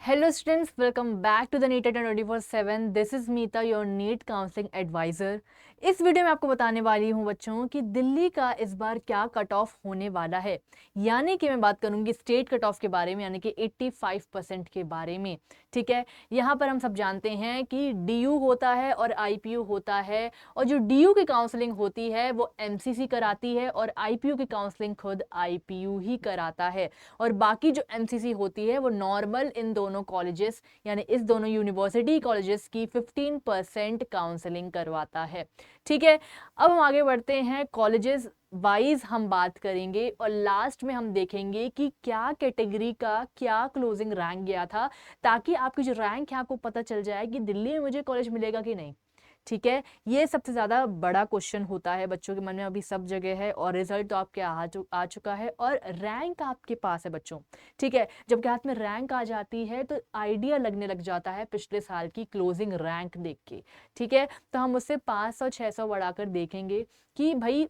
Hello students, welcome back to the NEET 24/7. This is Meeta, your NEET counselling adviser. इस video में आपको बताने वाली हूँ बच्चों कि दिल्ली का इस बार क्या कट ऑफ होने वाला है। यानी कि मैं बात करूँगी स्टेट कट ऑफ के बारे में, यानी कि 85% के बारे में। ठीक है, यहाँ पर हम सब जानते हैं कि DU होता है और IPU होता है, और जो DU की काउंसलिंग होती है वो MCC कराती है और IPU की काउंसलिंग खुद IPU ही कराता है। और बाकी जो MCC होती है वो नॉर्मल इन दोनों कॉलेजेस यानी इस दोनों यूनिवर्सिटी कॉलेजेस की 15% काउंसलिंग करवाता है। ठीक है, अब हम आगे बढ़ते हैं, कॉलेजेस वाइज हम बात करेंगे और लास्ट में हम देखेंगे कि क्या कैटेगरी का क्या क्लोजिंग रैंक गया था, ताकि आपकी जो रैंक है आपको पता चल जाए कि दिल्ली में मुझे कॉलेज मिलेगा कि नहीं। ठीक है, ये सबसे ज़्यादा बड़ा क्वेश्चन होता है बच्चों के मन में, अभी सब जगह है और रिजल्ट तो आपके आ चुका है और रैंक आपके पास है बच्चों। ठीक है, जब के हाथ में रैंक आ जाती है तो आइडिया लगने लग जाता है पिछले साल की क्लोजिंग रैंक देख के। ठीक है, तो हम उससे 500-600 बढ़ाकर देखेंगे कि भाई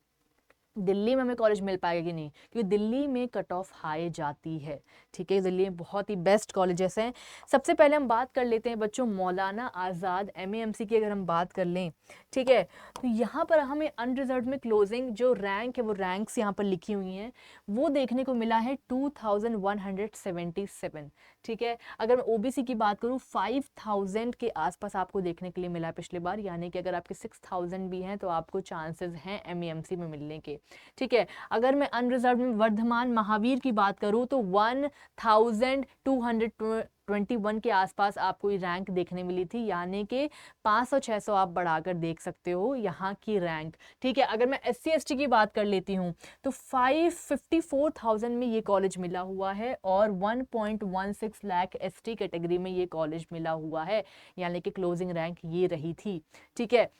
दिल्ली में हमें कॉलेज मिल पाएगा कि नहीं, क्योंकि दिल्ली में कट ऑफ हाई जाती है। ठीक है, दिल्ली में बहुत ही बेस्ट कॉलेजेस हैं। सबसे पहले हम बात कर लेते हैं बच्चों मौलाना आज़ाद MAMC की, अगर हम बात कर लें। ठीक है, तो यहाँ पर हमें अनरिजर्व में क्लोजिंग जो रैंक है वो रैंक्स यहाँ पर लिखी हुई हैं, वो देखने को मिला है 2177। ठीक है, अगर मैं OBC की बात करूँ 5000 के आसपास आपको देखने के लिए मिला पिछली बार, यानी कि अगर आपके 6000 भी हैं तो आपको चांसेस हैं MAMC में मिलने के। ठीक है, अगर मैं अनरिजर्व में वर्धमान महावीर की बात करूं तो 1221 के आसपास आपको ये रैंक देखने मिली थी, यानी कि 500-600 आप बढ़ाकर देख सकते हो यहाँ की रैंक। ठीक है, अगर मैं SC/ST की बात कर लेती हूँ तो 554,000 में ये कॉलेज मिला हुआ है और 1.16 लाख ST कैटेगरी में ये कॉलेज मिला हुआ है, यानी कि क्लोजिंग रैंक ये रही थी। ठीक है,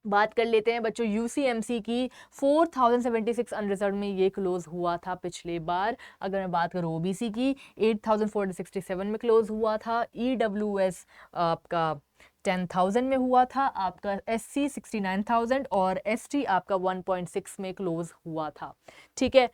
बात कर लेते हैं बच्चों UCMC की, 4076 अनरिजर्व में ये क्लोज हुआ था पिछले बार। अगर मैं बात करूँ OBC की 8467 में क्लोज हुआ था। EWS आपका 10,000 में हुआ था, आपका SC 69,000 और ST आपका 1.6 में क्लोज हुआ था। ठीक है,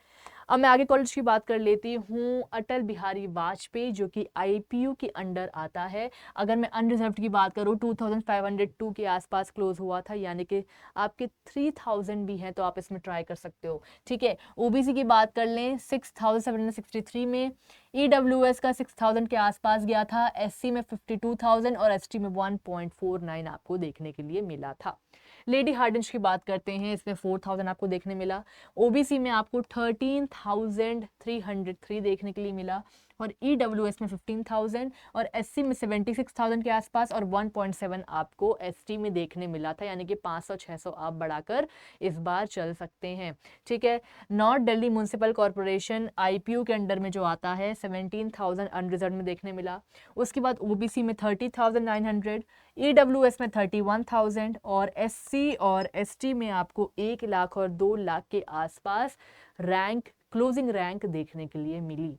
अब मैं आगे कॉलेज की बात कर लेती हूँ, अटल बिहारी वाजपेयी, जो कि IPU के अंडर आता है। अगर मैं अनरिजर्व की बात करूँ 2502 के आसपास क्लोज हुआ था, यानी कि आपके 3000 भी हैं तो आप इसमें ट्राई कर सकते हो। ठीक है, OBC की बात कर लें 6763 में, EWS का 6000 के आसपास गया था, SC में 52,000 और ST में 1.49 आपको देखने के लिए मिला था। लेडी हार्डिंज की बात करते हैं, इसमें 4000 आपको देखने मिला। OBC में आपको 13,303 देखने के लिए मिला और EWS में 15,000 और SC में 76,000 के आसपास और 1.7 आपको ST में देखने मिला था, यानी कि 500-600 आप बढ़ाकर इस बार चल सकते हैं। ठीक है, north Delhi municipal corporation IPU के अंडर में जो आता है 17,000 अनरिजर्व में देखने मिला। उसके बाद OBC में 30,900, EWS में 31,000 और SC और ST में आपको 1 लाख और 2 लाख के आसपास रैंक, क्लोजिंग रैंक देखने के लिए मिली।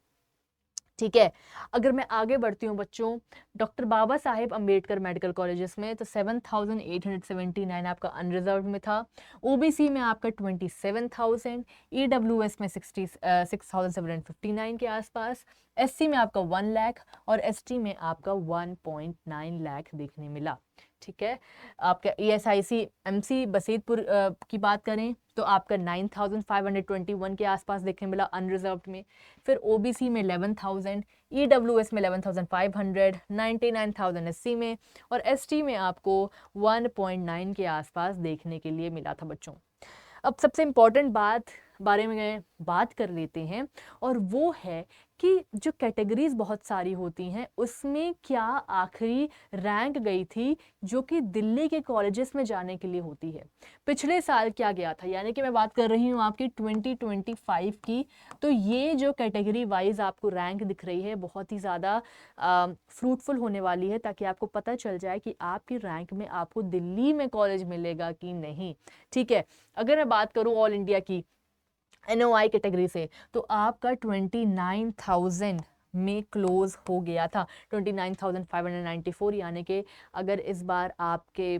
ठीक है, अगर मैं आगे बढ़ती हूँ बच्चों doctor Baba Saheb Ambedkar medical colleges में, तो 7,879 आपका अनरिजर्व में था। OBC में आपका 27,000, EWS में 6,759 के आसपास, SC में आपका 1 लाख और ST में आपका 1.9 लाख देखने मिला। ठीक है, आपका ESIC MC बसीतपुर की बात करें तो आपका 9,521 के आसपास देखने मिला अनरिजर्व में। फिर OBC में 11,000, EWS में 11,500, 99,000 SC में और ST में आपको 1.9 के आसपास देखने के लिए मिला था बच्चों। अब सबसे इम्पॉर्टेंट बारे में बात कर लेते हैं, और वो है कि जो कैटेगरीज बहुत सारी होती हैं उसमें क्या आखिरी रैंक गई थी जो कि दिल्ली के कॉलेजेस में जाने के लिए होती है। पिछले साल क्या गया था, यानी कि मैं बात कर रही हूँ आपकी 2025 की। तो ये जो कैटेगरी वाइज आपको रैंक दिख रही है बहुत ही ज़्यादा फ्रूटफुल होने वाली है, ताकि आपको पता चल जाए कि आपकी रैंक में आपको दिल्ली में कॉलेज मिलेगा कि नहीं। ठीक है, अगर मैं बात करूँ ऑल इंडिया की NOI कैटेगरी से, तो आपका 29,000 में क्लोज हो गया था, 29,594, यानी कि अगर इस बार आपके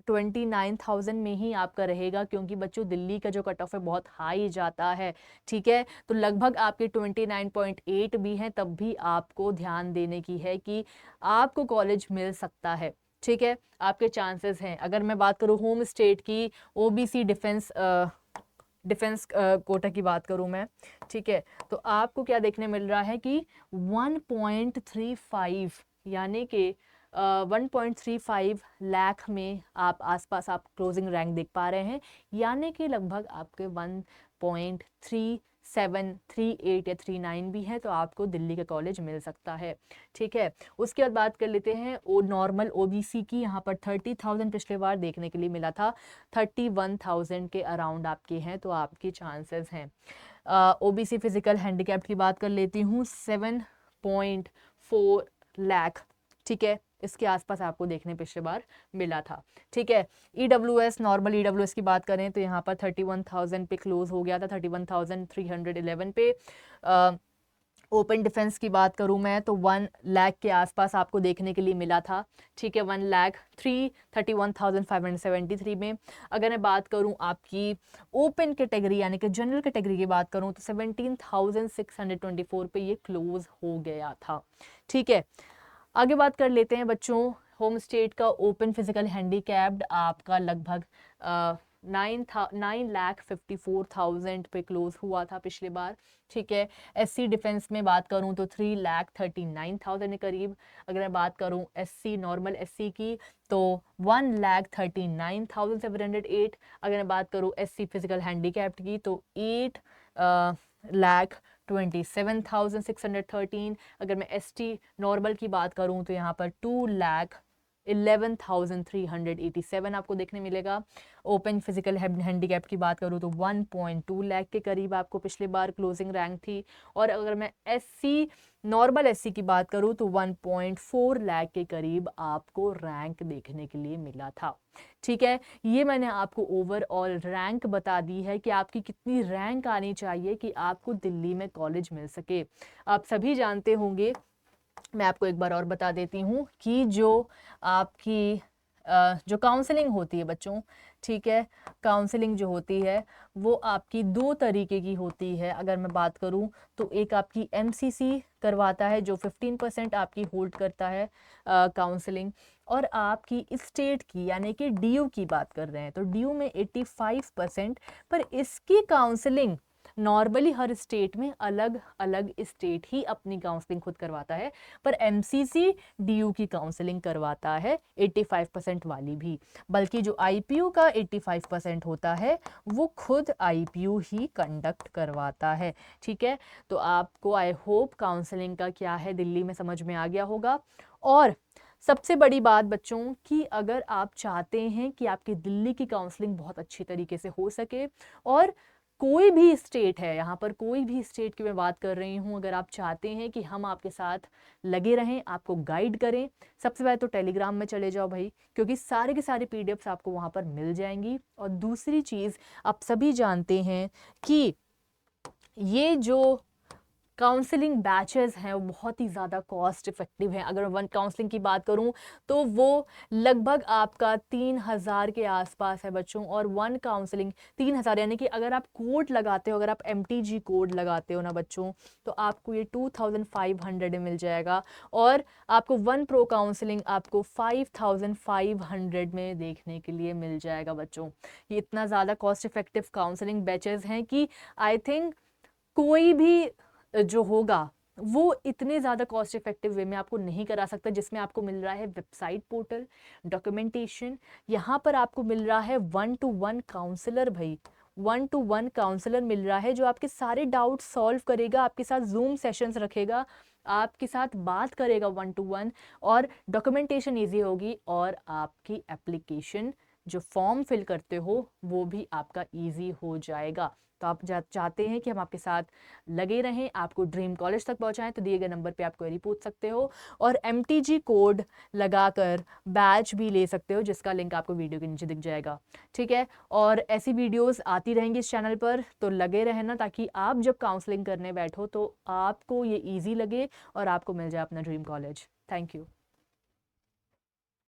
29,000 में ही आपका रहेगा, क्योंकि बच्चों दिल्ली का जो कट ऑफ है बहुत हाई जाता है, ठीक है। तो लगभग आपके 29.8 भी हैं, तब भी आपको ध्यान देने की है कि आपको कॉलेज मिल सकता है, ठीक है। आपके चांसेस हैं। अगर मैं बात करूँ होम स्टेट की, ओबीसी डिफेंस कोटा की बात करूं मैं, ठीक है, तो आपको क्या देखने मिल रहा है कि 1.35 यानी कि 1.35 लाख में आप आसपास आप क्लोजिंग रैंक देख पा रहे हैं, यानी कि लगभग आपके 1.3738 या 39 भी है, तो आपको दिल्ली का कॉलेज मिल सकता है, ठीक है। उसके बाद बात कर लेते हैं नॉर्मल ओबीसी की। यहाँ पर 30,000 पिछले बार देखने के लिए मिला था, 31,000 के अराउंड आपके हैं, तो आपकी चांसेस हैं। ओबीसी फिजिकल हैंडीकैप की बात कर लेती हूँ, 7.4 लाख, ठीक है, इसके आसपास आपको देखने पिछले बार मिला था, ठीक है। ईडब्ल्यूएस, नॉर्मल ईडब्ल्यूएस की बात करें तो यहाँ पर 31,000 पे क्लोज हो गया था, 31,311 पे। ओपन डिफेंस की बात करूं मैं तो 1 लाख के आसपास आपको देखने के लिए मिला था, ठीक है, 1,31,573 में। अगर मैं बात करूं आपकी ओपन कैटेगरी यानी कि जनरल कैटेगरी की बात करूं तो 17,624 पे ये क्लोज हो गया था, ठीक है। आगे बात कर लेते हैं बच्चों होम स्टेट का। ओपन फिजिकल हैंडीकैप्ड आपका लगभग 9,54,000 पे क्लोज हुआ था पिछले बार, ठीक है। एससी डिफेंस में बात करूं तो 3,39,000 के करीब। अगर मैं बात करूं एससी नॉर्मल एससी की तो 1,39,708। अगर मैं बात करूं एससी फिजिकल हैंडीकैप्ड की तो 8,27,613। अगर मैं एसटी नॉर्मल की बात करूं तो यहाँ पर 2,11,387 आपको देखने मिलेगा। ओपन फिजिकल हैंडीकैप की बात करूं तो 1.2 लाख के करीब आपको पिछले बार क्लोजिंग रैंक थी। और अगर मैं एससी नॉर्मल एससी की बात करूं तो 1.4 लाख के करीब आपको रैंक देखने के लिए मिला था, ठीक है। ये मैंने आपको ओवरऑल रैंक बता दी है कि आपकी कितनी रैंक आनी चाहिए कि आपको दिल्ली में कॉलेज मिल सके। आप सभी जानते होंगे, मैं आपको एक बार और बता देती हूँ कि जो आपकी जो काउंसलिंग होती है बच्चों, ठीक है, काउंसलिंग जो होती है वो आपकी 2 तरीके की होती है। अगर मैं बात करूं तो एक आपकी एमसीसी करवाता है जो 15% आपकी होल्ड करता है काउंसलिंग, और आपकी स्टेट की यानी कि डीयू की बात कर रहे हैं तो डीयू में 85%। पर इसकी काउंसलिंग नॉर्मली हर स्टेट में अलग अलग स्टेट ही अपनी काउंसलिंग खुद करवाता है, पर एमसीसी डीयू की काउंसलिंग करवाता है 85% वाली भी। बल्कि जो आईपीयू का 85% होता है वो खुद आईपीयू ही कंडक्ट करवाता है, ठीक है। तो आपको आई होप काउंसलिंग का क्या है दिल्ली में समझ में आ गया होगा। और सबसे बड़ी बात बच्चों कि अगर आप चाहते हैं कि आपकी दिल्ली की काउंसलिंग बहुत अच्छी तरीके से हो सके, और कोई भी स्टेट है, यहाँ पर कोई भी स्टेट की मैं बात कर रही हूँ, अगर आप चाहते हैं कि हम आपके साथ लगे रहें, आपको गाइड करें, सबसे पहले तो टेलीग्राम में चले जाओ भाई, क्योंकि सारे के सारे पीडीएफ्स आपको वहाँ पर मिल जाएंगी। और दूसरी चीज़, आप सभी जानते हैं कि ये जो काउंसलिंग बैचेस हैं वो बहुत ही ज़्यादा कॉस्ट इफेक्टिव हैं। अगर वन काउंसलिंग की बात करूं तो वो लगभग आपका 3,000 के आसपास है बच्चों। और वन काउंसलिंग 3,000 यानी कि अगर आप कोड लगाते हो, अगर आप MTG कोड लगाते हो ना बच्चों, तो आपको ये 2,500 में मिल जाएगा। और आपको वन प्रो काउंसलिंग आपको 5,500 में देखने के लिए मिल जाएगा बच्चों। ये इतना ज़्यादा कॉस्ट इफेक्टिव काउंसलिंग बैचेस हैं कि आई थिंक कोई भी जो होगा वो इतने ज़्यादा कॉस्ट इफेक्टिव वे में आपको नहीं करा सकता, जिसमें आपको मिल रहा है वेबसाइट पोर्टल, डॉक्यूमेंटेशन, यहाँ पर आपको मिल रहा है 1-to-1 काउंसलर भाई, 1-to-1 काउंसलर मिल रहा है जो आपके सारे डाउट सॉल्व करेगा, आपके साथ जूम सेशंस रखेगा, आपके साथ बात करेगा 1-to-1, और डॉक्यूमेंटेशन ईजी होगी, और आपकी एप्लीकेशन जो फॉर्म फिल करते हो वो भी आपका ईजी हो जाएगा। तो आप चाहते हैं कि हम आपके साथ लगे रहें, आपको ड्रीम कॉलेज तक पहुंचाएं, तो दिए गए नंबर पे आप क्वेरी पूछ सकते हो, और MTG कोड लगाकर बैच भी ले सकते हो, जिसका लिंक आपको वीडियो के नीचे दिख जाएगा, ठीक है। और ऐसी वीडियोस आती रहेंगी इस चैनल पर, तो लगे रहना, ताकि आप जब काउंसलिंग करने बैठो तो आपको ये ईजी लगे और आपको मिल जाए अपना ड्रीम कॉलेज। Thank you.